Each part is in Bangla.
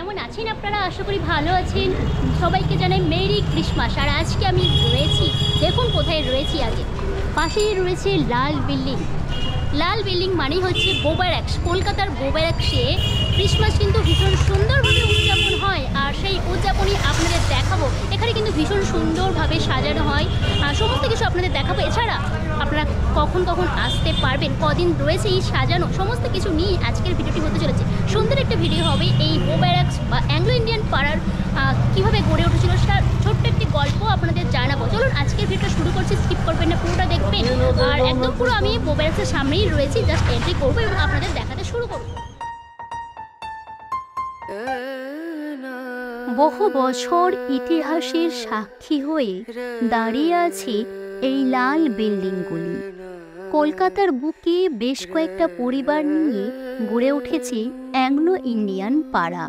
কেমন আছেন আপনারা? আশা করি ভালো আছেন। সবাইকে জানাই মেরি ক্রিসমাস। আর আজকে আমি রয়েছি, দেখুন কোথায় রয়েছি। আগে পাশেই রয়েছে লাল বিল্ডিং। লাল বিল্ডিং মানেই হচ্ছে বোবারাক্স। কলকাতার বোবারাক্সে ক্রিসমাস কিন্তু ভীষণ সুন্দরভাবে উদযাপন হয়, আর সেই উদযাপনই আপনাদের দেখাবো। এখানে কিন্তু ভীষণ সুন্দরভাবে সাজানো হয়, আর সমস্ত কিছু আপনাদের দেখাবো। এছাড়া আপনারা কখন কখন আসতে পারবেন, কদিন রয়েছে এই সাজানো, সমস্ত কিছু নিয়ে আজকের ভিডিওটি হতে চলেছে। সুন্দর একটা ভিডিও হবে। এই বোবারাক্স বা অ্যাংলো ইন্ডিয়ান পাড়ার কীভাবে গড়ে উঠেছিল সেটা ছোট্ট একটি গল্প আপনাদের জানাবো। চলুন আজকের ভিডিওটা শুরু করছি, স্কিপ করবেন না, পুরোটা দেখবেন। আর একদম পুরো আমি বোবারাক্সের সামনেই রয়েছি, জাস্ট এন্ট্রি করবো এবং আপনাদের দেখাতে শুরু করবো। বহু বছর ইতিহাসের সাক্ষী হয়ে দাঁড়িয়ে আছে এই লাল বিল্ডিংগুলি। কলকাতার বুকে বেশ কয়েকটা পরিবার নিয়ে গড়ে উঠেছে অ্যাংলো ইন্ডিয়ান পাড়া।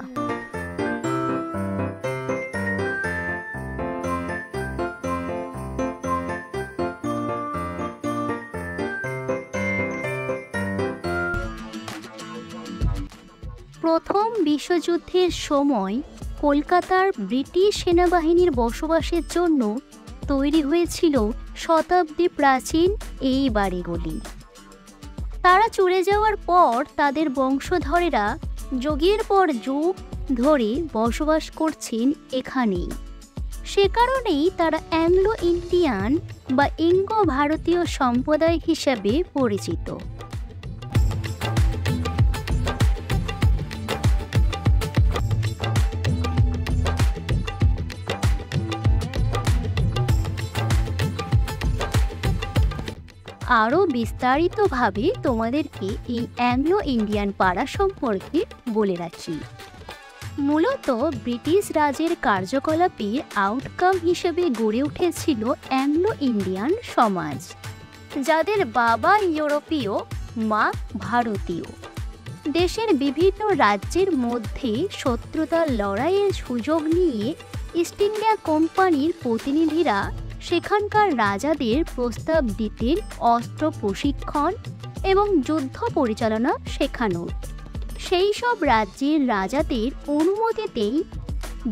প্রথম বিশ্বযুদ্ধের সময় কলকাতার ব্রিটিশ সেনাবাহিনীর বসবাসের জন্য তৈরি হয়েছিল শতাব্দী প্রাচীন এই বাড়িগুলি। তারা চলে যাওয়ার পর তাদের বংশধরেরা যুগের পর যুগ ধরে বসবাস করছেন এখানেই। সে কারণেই তারা অ্যাংলো ইন্ডিয়ান বা ইঙ্গো ভারতীয় সম্প্রদায় হিসাবে পরিচিত। আরও বিস্তারিতভাবে তোমাদেরকে এই অ্যাংলো ইন্ডিয়ান পাড়া সম্পর্কে বলে রাখি। মূলত ব্রিটিশ রাজের কার্যকলাপের আউটকাম হিসেবে গড়ে উঠেছিল অ্যাংলো ইন্ডিয়ান সমাজ, যাদের বাবা ইউরোপীয়, মা ভারতীয়। দেশের বিভিন্ন রাজ্যের মধ্যে শত্রুতার লড়াইয়ের সুযোগ নিয়ে ইস্ট ইন্ডিয়া কোম্পানির প্রতিনিধিরা সেখানকার রাজাদের প্রস্তাব দিতেন অস্ত্র প্রশিক্ষণ এবং যুদ্ধ পরিচালনা শেখানোর। সেই সব রাজ্যের রাজাদের অনুমতিতেই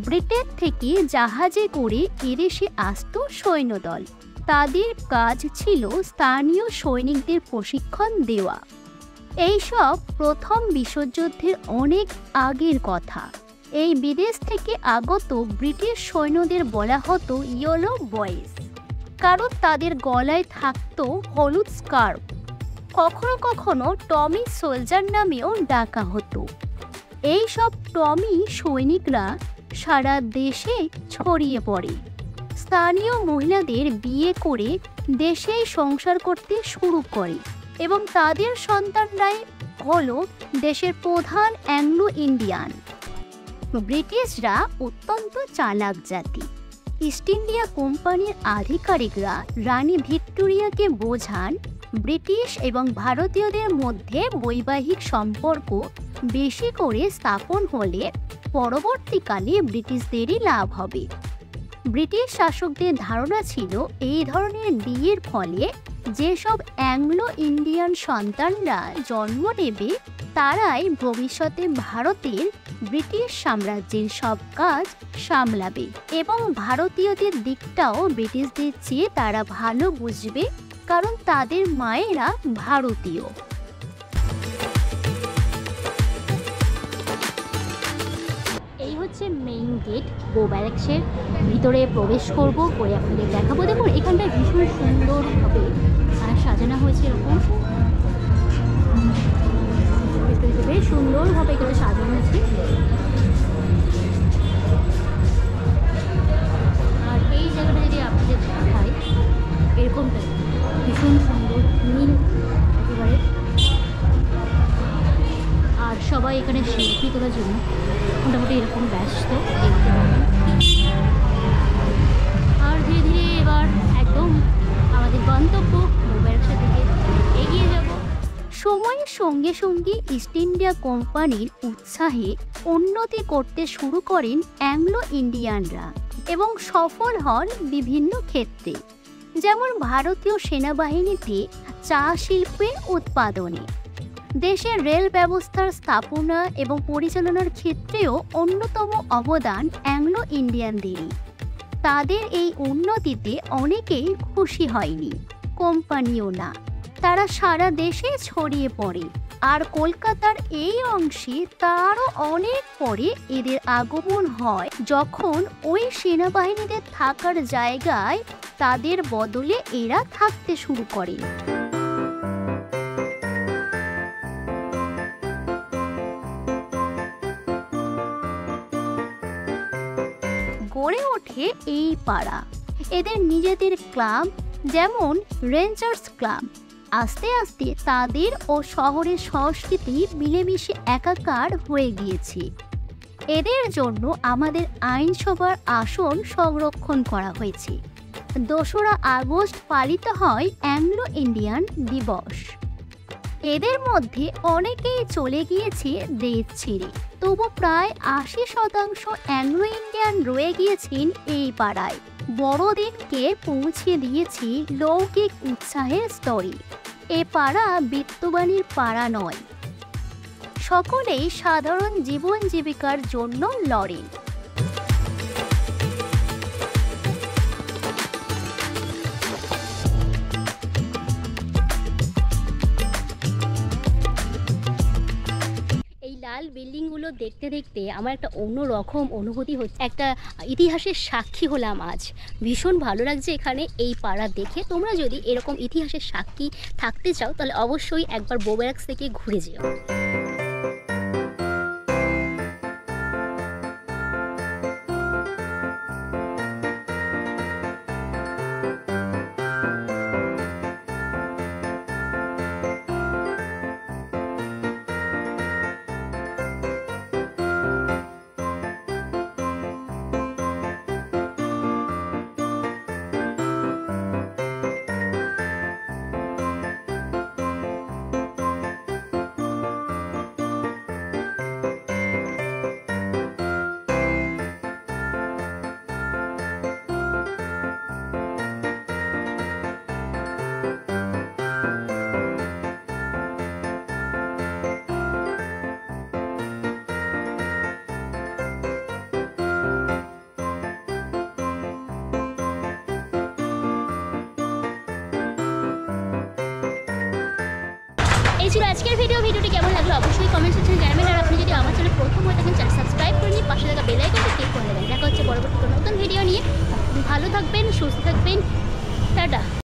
ব্রিটেন থেকে জাহাজে করে এদেশে আসত সৈন্যদল। তাদের কাজ ছিল স্থানীয় সৈনিকদের প্রশিক্ষণ দেওয়া। এইসব প্রথম বিশ্বযুদ্ধের অনেক আগের কথা। এই বিদেশ থেকে আগত ব্রিটিশ সৈন্যদের বলা হতো ইয়েলো বয়েজ, কারণ তাদের গলায় থাকতো হলুদ স্কার্ফ। কখনো কখনো টমি সোলজার নামেও ডাকা হতো। এই সব টমি সৈনিকরা সারা দেশে ছড়িয়ে পড়ে। স্থানীয় মহিলাদের বিয়ে করে দেশেই সংসার করতে শুরু করে এবং তাদের সন্তানরাই হলো দেশের প্রধান অ্যাংলো ইন্ডিয়ান। ব্রিটিশরা অত্যন্ত চালাক জাতি। ইস্ট ইন্ডিয়া কোম্পানির আধিকারিকরা রানী ভিক্টোরিয়াকে বোঝান ব্রিটিশ এবং ভারতীয়দের মধ্যে বৈবাহিক সম্পর্ক বেশি করে স্থাপন হলে পরবর্তীকালে ব্রিটিশদেরই লাভ হবে। ব্রিটিশ শাসকদের ধারণা ছিল এই ধরনের বিয়ের ফলে যেসব অ্যাংলো ইন্ডিয়ান সন্তানরা জন্ম নেবে তারাই ভবিষ্যতে ভারতের ব্রিটিশ সাম্রাজ্যের সব কাজ সামলাবে এবং ভারতীয়দের দিকটাও ব্রিটিশদের চেয়ে তারা ভালো বুঝবে, কারণ তাদের মায়েরা ভারতীয়। এই হচ্ছে মেইন গেট। বোবারাক্সের ভিতরে প্রবেশ করব, করে আপনাদের দেখাবো। দেখুন এখানটায় ভীষণ সুন্দরভাবে সাজানো হয়েছে। এরকম বেশ সুন্দরভাবে এখানে সাজানো হয়েছে। আর এই জায়গাটা যদি আপনাদের দেখায়, এরকমটা ভীষণ সুন্দর নীল একেবারে। আর সবাই এখানে সেলফি তোলার জন্য মোটামুটি এরকম ব্যস্ত দেখতে পাবেন। আর ধীরে ধীরে এবার একদম আমাদের গন্তব্য বোবারাক্সের দিকে এগিয়ে যাব। সময়ের সঙ্গে সঙ্গে ইস্ট ইন্ডিয়া কোম্পানির উৎসাহে উন্নতি করতে শুরু করেন অ্যাংলো ইন্ডিয়ানরা এবং সফল হন বিভিন্ন ক্ষেত্রে, যেমন ভারতীয় সেনাবাহিনীতে চা শিল্পের উৎপাদনে। দেশের রেল ব্যবস্থার স্থাপনা এবং পরিচালনার ক্ষেত্রেও অন্যতম অবদান অ্যাংলো ইন্ডিয়ানদেরই। তাদের এই উন্নতিতে অনেকেই খুশি হয়নি, কোম্পানিও না। তারা সারা দেশে ছড়িয়ে পড়ে, আর কলকাতার এই অংশে তারও অনেক পরে এদের আগমন হয়, যখন ওই সেনাবাহিনীদের থাকার জায়গায় তাদের বদলে এরা থাকতে শুরু করে। গড়ে ওঠে এই পাড়া। এদের নিজেদের ক্লাব, যেমন রেঞ্জার্স ক্লাব। আস্তে আস্তে তাদের ও শহরের সংস্কৃতি মিলেমিশে একাকার হয়ে গিয়েছে। এদের জন্য আমাদের আইনসভার আসন সংরক্ষণ করা হয়েছে। 2রা আগস্ট পালিত হয় অ্যাংলো ইন্ডিয়ান দিবস। এদের মধ্যে অনেকেই চলে গিয়েছে দেশ ছেড়ে, তবু প্রায় 80% অ্যাংলো ইন্ডিয়ান রয়ে গিয়েছেন এই পাড়ায়। বড়দিনকে পৌঁছে দিয়েছে লৌকিক উৎসাহের স্তরে। এ পাড়া বিত্তবানের পাড়া নয়, সকলেই সাধারণ জীবন জীবিকার জন্য লড়ে। লাল বিল্ডিংগুলো দেখতে দেখতে আমার একটা অন্যরকম অনুভূতি হচ্ছে, একটা ইতিহাসের সাক্ষী হলাম আজ। ভীষণ ভালো লাগছে এখানে এই পাড়া দেখে। তোমরা যদি এরকম ইতিহাসের সাক্ষী থাকতে চাও তাহলে অবশ্যই একবার বউ ব্যারাকস থেকে ঘুরে যেও। এই ছিল আজকের ভিডিওটি কেমন লাগলো অবশ্যই কমেন্ট সেকশনে জানাবেন। আর আপনি যদি আমার চ্যানেল প্রথম হয়ে থাকেন চ্যানেল সাবস্ক্রাইব করে নিয়ে পাশে থাকা বেল আইকনটা ক্লিক করে দেবেন। দেখা হচ্ছে পরবর্তী নতুন ভিডিও নিয়ে। ভালো থাকবেন, সুস্থ থাকবেন, টাটা।